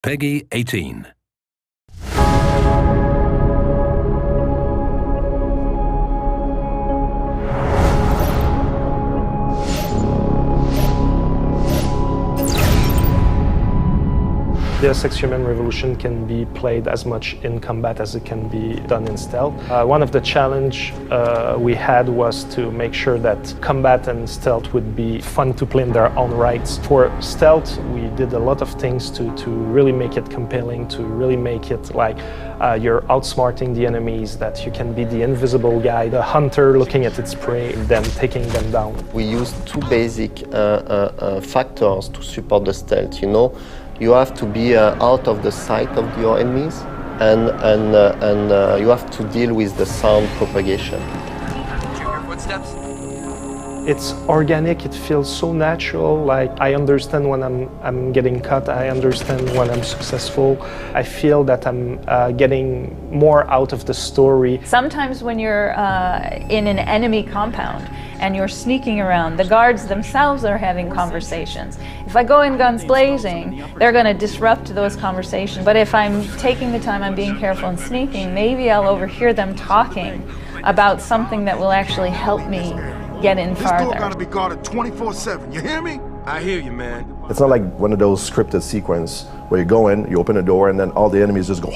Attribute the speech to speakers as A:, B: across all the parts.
A: Peggy 18.
B: Deus Ex Human Revolution can be played as much in combat as it can be done in stealth. One of the challenge we had was to make sure that combat and stealth would be fun to play in their own rights. For stealth, we did a lot of things to really make it compelling, to really make it like you're outsmarting the enemies, that you can be the invisible guy, the hunter looking at its prey, then taking them down.
C: We used two basic factors to support the stealth, you know. You have to be out of the sight of your enemies, and you have to deal with the sound propagation.
D: Check your footsteps.
B: It's organic, it feels so natural, like I understand when I'm getting cut, I understand when I'm successful. I feel that I'm getting more out of the story.
E: Sometimes when you're in an enemy compound and you're sneaking around, the guards themselves are having conversations. If I go in guns blazing, they're going to disrupt those conversations. But if I'm taking the time, I'm being careful and sneaking, maybe I'll overhear them talking about something that will actually help me get in farther.
F: This door gotta be guarded 24/7, you hear me?
D: I hear you, man.
G: It's not like one of those scripted sequences where you go in, you open a door, and then all the enemies just go,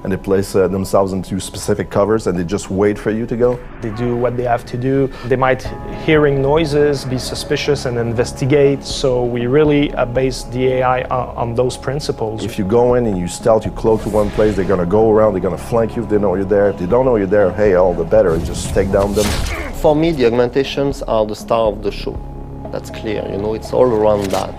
G: and they place themselves into specific covers, and they just wait for you to go.
B: They do what they have to do. They might hearing noises, be suspicious, and investigate. So we really base the AI on those principles.
G: If you go in and you stealth, you close to one place, they're gonna go around, they're gonna flank you if they know you're there. If they don't know you're there, hey, all the better, just take down them.
C: For me, the augmentations are the star of the show. That's clear, you know, it's all around that.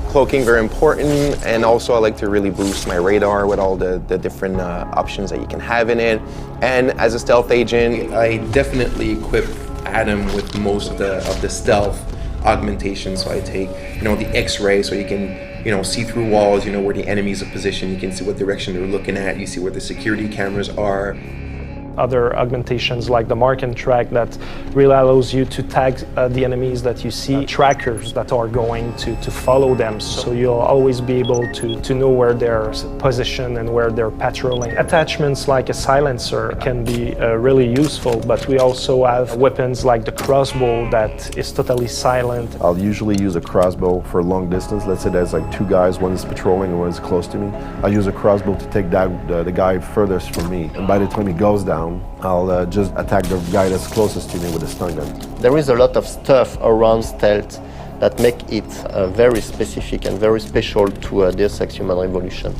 H: Cloaking very important, and also I like to really boost my radar with all the different options that you can have in it. And as a stealth agent, I definitely equip Adam with most of the stealth augmentation. So I take, the X-ray, so you can, see through walls, where the enemies are positioned, you can see what direction they're looking at, you see where the security cameras are.
B: Other augmentations like the mark and track that really allows you to tag the enemies that you see, trackers that are going to follow them, so you'll always be able to know where they're positioned and where they're patrolling. Attachments like a silencer can be really useful, but we also have weapons like the crossbow that is totally silent.
G: I'll usually use a crossbow for long distance. Let's say there's like two guys, one is patrolling and one is close to me. I'll use a crossbow to take down the guy furthest from me, and by the time he goes down, I'll just attack the guy that's closest to me with a stun gun.
C: There is a lot of stuff around stealth that make it very specific and very special to Deus Ex Human Revolution.